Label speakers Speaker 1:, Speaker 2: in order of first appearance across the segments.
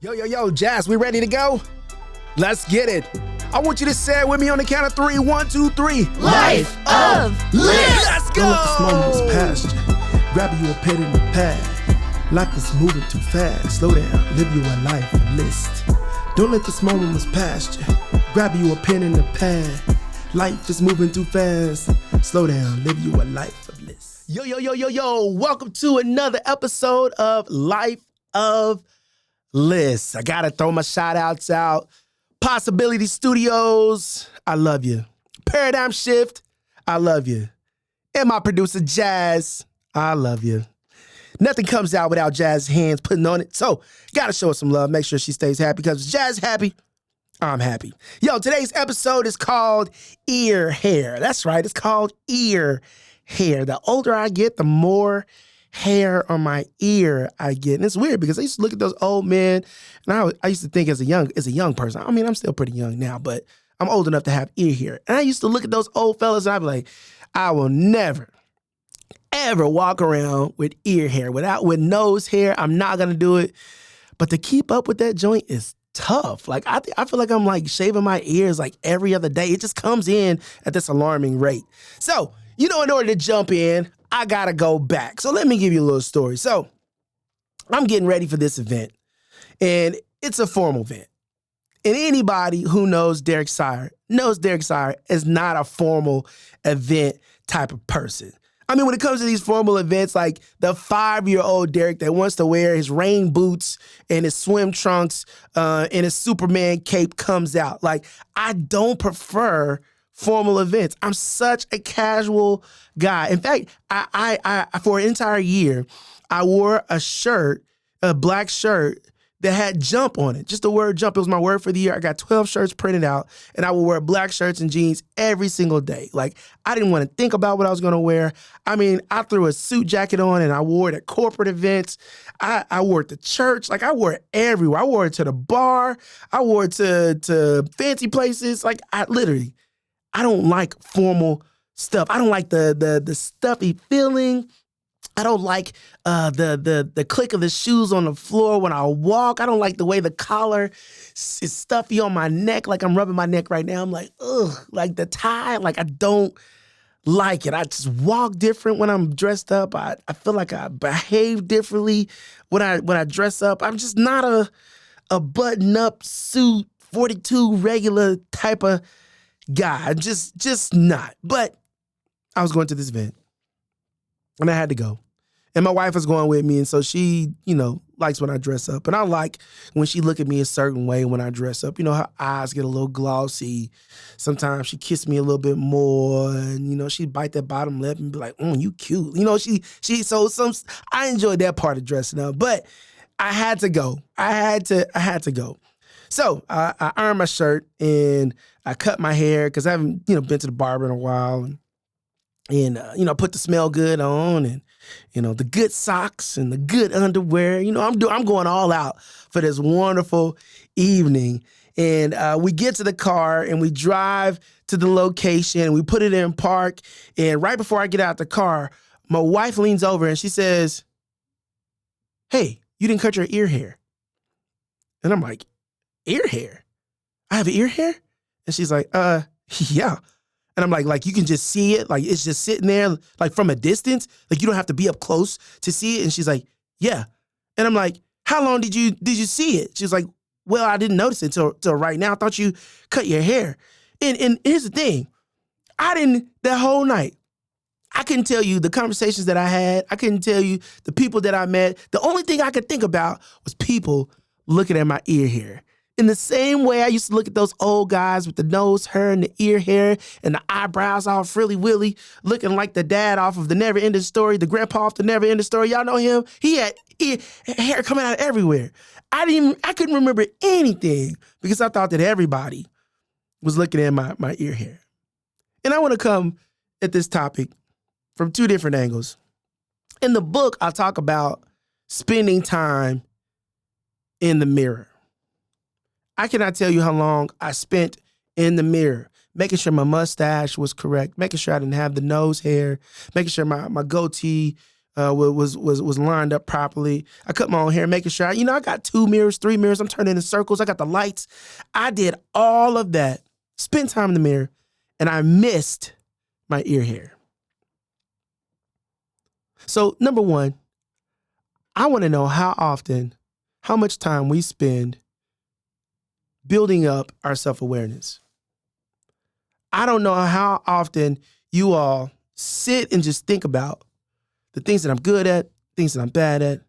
Speaker 1: Yo, Jazz, we ready to go? Let's get it. I want you to say it with me on the count of 3. 1, 2, 3.
Speaker 2: Life of Liz.
Speaker 1: Let's go.
Speaker 3: Don't let this moment was past you. Grab you a pen in the pad. Life is moving too fast. Slow down, live you a life of list. Don't let this moment was past you. Grab you a pen in the pad. Life is moving too fast. Slow down, live you a life of list.
Speaker 1: Yo. Welcome to another episode of Life of Liz. I gotta throw my shout outs out. Possibility Studios, I love you. Paradigm Shift, I love you. And my producer, Jazz, I love you. Nothing comes out without Jazz's hands putting on it. So, gotta show her some love. Make sure she stays happy because Jazz happy, I'm happy. Yo, today's episode is called Ear Hair. That's right, it's called Ear Hair. The older I get, the more hair on my ear I get. And it's weird because I used to look at those old men and I used to think as a young person, I mean, I'm still pretty young now, but I'm old enough to have ear hair. And I used to look at those old fellas and I'd be like, I will never, ever walk around with ear hair. With nose hair, I'm not going to do it. But to keep up with that joint is tough. Like, I feel like I'm like shaving my ears like every other day. It just comes in at this alarming rate. So, in order to jump in, I gotta go back. So let me give you a little story. So I'm getting ready for this event, and it's a formal event. And anybody who knows Derek Sire is not a formal event type of person. I mean, when it comes to these formal events, like the 5-year-old Derek that wants to wear his rain boots and his swim trunks and his Superman cape comes out. Like, I don't prefer formal events. I'm such a casual guy. In fact, I for an entire year, I wore a black shirt that had jump on it. Just the word jump. It was my word for the year. I got 12 shirts printed out, and I would wear black shirts and jeans every single day. Like, I didn't want to think about what I was going to wear. I mean, I threw a suit jacket on, and I wore it at corporate events. I wore it to church. Like, I wore it everywhere. I wore it to the bar. I wore it to fancy places. Like, I don't like formal stuff. I don't like the stuffy feeling. I don't like the click of the shoes on the floor when I walk. I don't like the way the collar is stuffy on my neck, like I'm rubbing my neck right now. I'm like, ugh, like the tie, like I don't like it. I just walk different when I'm dressed up. I feel like I behave differently when I dress up. I'm just not a button-up suit, 42 regular type of guy, just not. But I was going to this event, and I had to go. And my wife was going with me, and so she, likes when I dress up. And I like when she look at me a certain way when I dress up. Her eyes get a little glossy. Sometimes she kiss me a little bit more, and, she bite that bottom lip and be like, you cute. I enjoyed that part of dressing up. But I had to go. I had to go. So I ironed my shirt and I cut my hair because I haven't, been to the barber in a while. And put the smell good on and, the good socks and the good underwear. I'm going all out for this wonderful evening. And we get to the car and we drive to the location and we put it in park. And right before I get out the car, my wife leans over and she says, "Hey, you didn't cut your ear hair." And I'm like, ear hair? I have ear hair? And she's like, yeah. And I'm like, you can just see it? Like, it's just sitting there, like, from a distance? Like, you don't have to be up close to see it? And she's like, yeah. And I'm like, how long did you see it? She's like, well, I didn't notice it till right now. I thought you cut your hair. And here's the thing. That whole night, I couldn't tell you the conversations that I had. I couldn't tell you the people that I met. The only thing I could think about was people looking at my ear hair. In the same way I used to look at those old guys with the nose hair and the ear hair and the eyebrows all frilly-willy, looking like the dad off of The Never Ending Story, the grandpa off The Never Ending Story. Y'all know him? He had hair coming out everywhere. I couldn't remember anything because I thought that everybody was looking at my ear hair. And I want to come at this topic from two different angles. In the book, I talk about spending time in the mirror. I cannot tell you how long I spent in the mirror, making sure my mustache was correct, making sure I didn't have the nose hair, making sure my goatee was lined up properly. I cut my own hair, making sure, I got 2 mirrors, 3 mirrors. I'm turning in circles. I got the lights. I did all of that, spent time in the mirror, and I missed my ear hair. So number one, I want to know how much time we spend building up our self-awareness. I don't know how often you all sit and just think about the things that I'm good at, things that I'm bad at.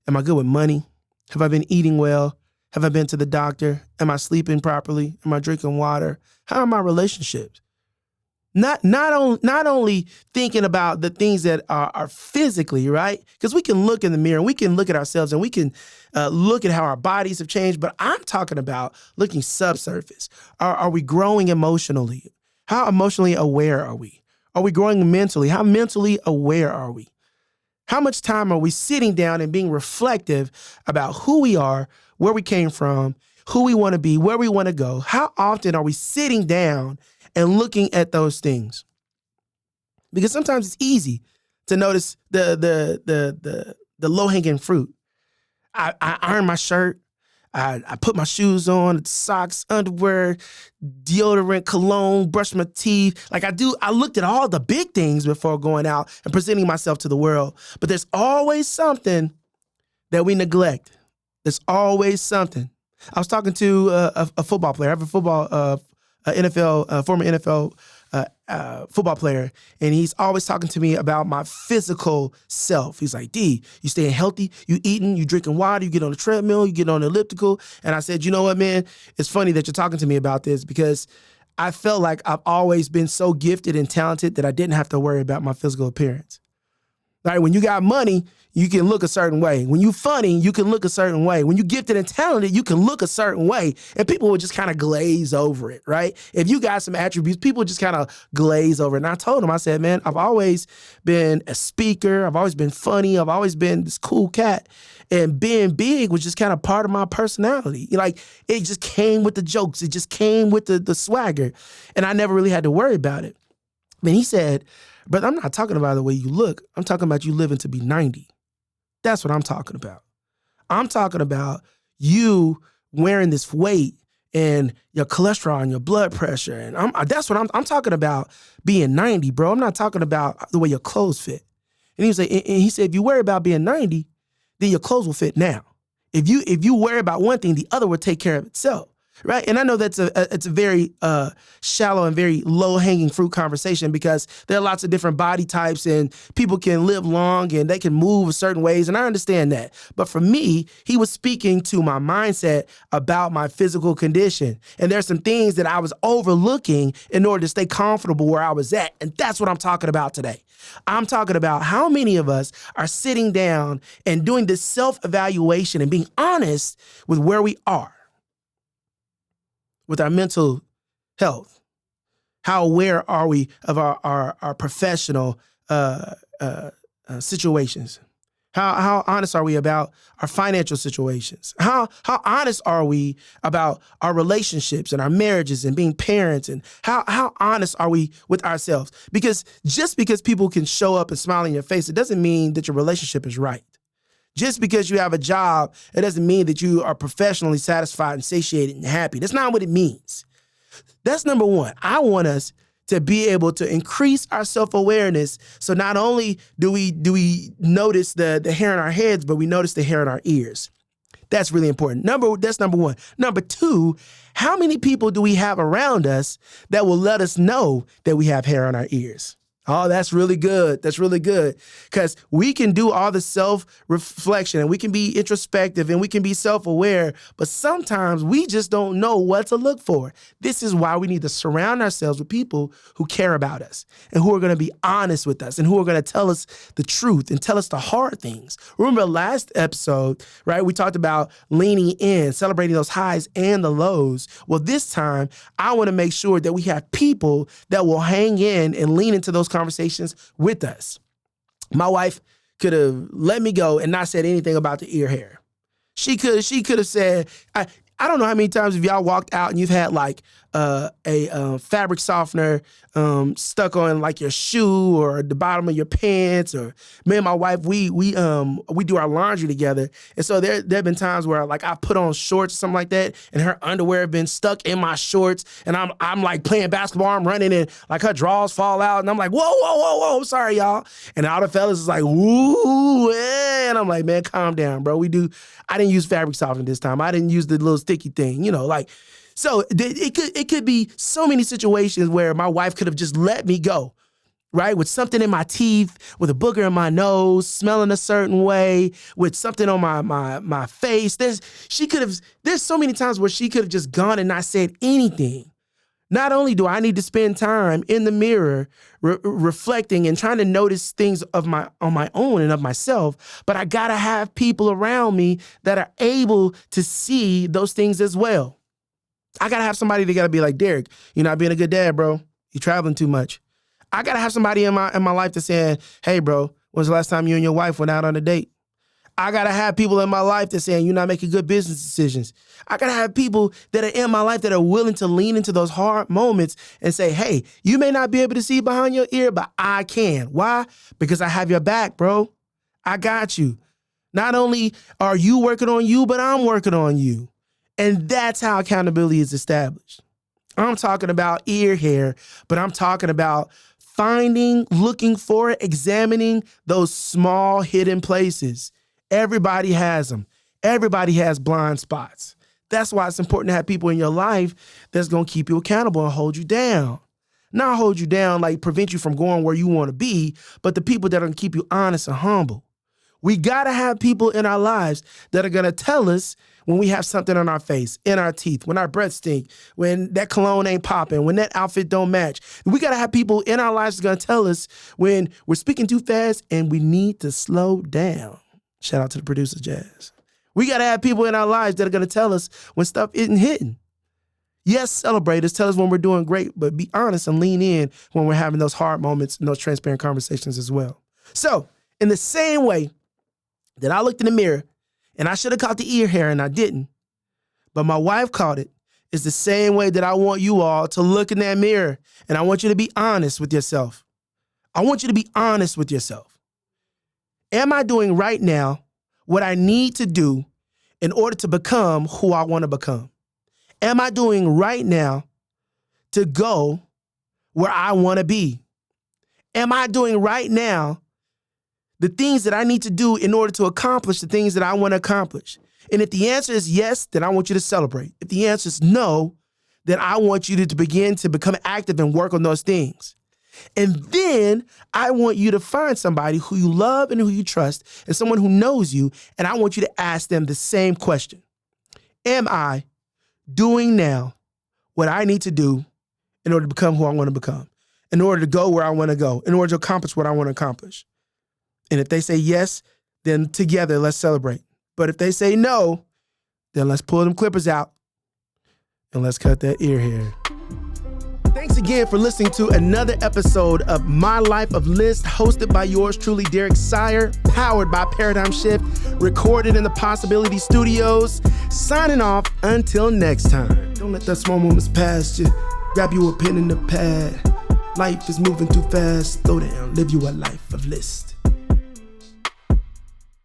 Speaker 1: Am I good with money? Have I been eating well? Have I been to the doctor? Am I sleeping properly? Am I drinking water? How are my relationships? Not only thinking about the things that are physically, right? Because we can look in the mirror and we can look at ourselves and we can look at how our bodies have changed. But I'm talking about looking subsurface. Are we growing emotionally? How emotionally aware are we? Are we growing mentally? How mentally aware are we? How much time are we sitting down and being reflective about who we are, where we came from, who we want to be, where we want to go? How often are we sitting down and looking at those things? Because sometimes it's easy to notice the low-hanging fruit. I iron my shirt. I put my shoes on, socks, underwear, deodorant, cologne, brush my teeth. I looked at all the big things before going out and presenting myself to the world. But there's always something that we neglect. There's always something. I was talking to a football player. I have a former NFL football player, and he's always talking to me about my physical self. He's like, D, you staying healthy, you eating, you drinking water, you get on the treadmill, you get on the elliptical. And I said, you know what, man? It's funny that you're talking to me about this because I felt like I've always been so gifted and talented that I didn't have to worry about my physical appearance. Right? When you got money, you can look a certain way. When you funny, you can look a certain way. When you gifted and talented, you can look a certain way. And people will just kind of glaze over it, right? If you got some attributes, people just kind of glaze over it. And I told him, I said, man, I've always been a speaker. I've always been funny. I've always been this cool cat. And being big was just kind of part of my personality. Like, it just came with the jokes. It just came with the swagger. And I never really had to worry about it. And he said, but I'm not talking about the way you look. I'm talking about you living to be 90. That's what I'm talking about. I'm talking about you wearing this weight and your cholesterol and your blood pressure. And that's what I'm talking about, being 90, bro. I'm not talking about the way your clothes fit. And he said, if you worry about being 90, then your clothes will fit now. If you worry about one thing, the other will take care of itself. Right. And I know it's a very shallow and very low hanging fruit conversation because there are lots of different body types and people can live long and they can move certain ways. And I understand that. But for me, he was speaking to my mindset about my physical condition. And there's some things that I was overlooking in order to stay comfortable where I was at. And that's what I'm talking about today. I'm talking about how many of us are sitting down and doing this self-evaluation and being honest with where we are with our mental health. How aware are we of our professional situations? How honest are we about our financial situations? How honest are we about our relationships and our marriages and being parents? And how honest are we with ourselves? Because just because people can show up and smile in your face, it doesn't mean that your relationship is right. Just because you have a job, it doesn't mean that you are professionally satisfied and satiated and happy. That's not what it means. That's number one. I want us to be able to increase our self-awareness. So not only do we notice the hair in our heads, but we notice the hair in our ears. That's really important. That's number one. Number two, how many people do we have around us that will let us know that we have hair on our ears? Oh, that's really good. That's really good. Because we can do all the self-reflection and we can be introspective and we can be self-aware, but sometimes we just don't know what to look for. This is why we need to surround ourselves with people who care about us and who are going to be honest with us and who are going to tell us the truth and tell us the hard things. Remember last episode, right? We talked about leaning in, celebrating those highs and the lows. Well, this time, I want to make sure that we have people that will hang in and lean into those conversations with us. My wife could have let me go and not said anything about the ear hair. She could have said, I don't know how many times if y'all walked out and you've had like fabric softener stuck on like your shoe or the bottom of your pants, or me and my wife, we do our laundry together. And so there have been times where like I put on shorts or something like that, and her underwear have been stuck in my shorts, and I'm like playing basketball, I'm running, and like her drawers fall out, and I'm like, whoa, I'm sorry, y'all. And all the fellas is like, woo, yeah. And I'm like, man, calm down, bro. I didn't use fabric softener this time. I didn't use the little sticky thing, like. So it could be so many situations where my wife could have just let me go, right? With something in my teeth, with a booger in my nose, smelling a certain way, with something on my face. There's so many times where she could have just gone and not said anything. Not only do I need to spend time in the mirror reflecting and trying to notice things on my own and of myself, but I gotta have people around me that are able to see those things as well. I gotta have somebody that gotta be like, Derek, you're not being a good dad, bro. You're traveling too much. I gotta have somebody in my life that's saying, hey, bro, when's the last time you and your wife went out on a date? I gotta have people in my life that's saying you're not making good business decisions. I gotta have people that are in my life that are willing to lean into those hard moments and say, hey, you may not be able to see behind your ear, but I can. Why? Because I have your back, bro. I got you. Not only are you working on you, but I'm working on you. And that's how accountability is established. I'm talking about ear hair, but I'm talking about finding, looking for, examining those small hidden places. Everybody has them. Everybody has blind spots. That's why it's important to have people in your life that's going to keep you accountable and hold you down. Not hold you down like prevent you from going where you want to be, but the people that are going to keep you honest and humble. We got to have people in our lives that are going to tell us when we have something on our face, in our teeth, when our breath stink, when that cologne ain't popping, when that outfit don't match. We got to have people in our lives that's going to tell us when we're speaking too fast and we need to slow down. Shout out to the producer, Jazz. We got to have people in our lives that are going to tell us when stuff isn't hitting. Yes, celebrate us, tell us when we're doing great, but be honest and lean in when we're having those hard moments and those transparent conversations as well. So, in the same way that I looked in the mirror and I should have caught the ear hair and I didn't, but my wife caught it, is the same way that I want you all to look in that mirror, and I want you to be honest with yourself. I want you to be honest with yourself. Am I doing right now what I need to do in order to become who I want to become? Am I doing right now to go where I want to be? Am I doing right now the things that I need to do in order to accomplish the things that I want to accomplish? And if the answer is yes, then I want you to celebrate. If the answer is no, then I want you to begin to become active and work on those things. And then I want you to find somebody who you love and who you trust and someone who knows you, and I want you to ask them the same question. Am I doing now what I need to do in order to become who I want to become, in order to go where I want to go, in order to accomplish what I want to accomplish? And if they say yes, then together, let's celebrate. But if they say no, then let's pull them clippers out and let's cut that ear hair. Thanks again for listening to another episode of My Life of List, hosted by yours truly, Derek Sire, powered by Paradigm Shift, recorded in the Possibility Studios. Signing off until next time.
Speaker 3: Don't let that small moments pass you. Grab you a pen and a pad. Life is moving too fast. Slow down, live you a life of list.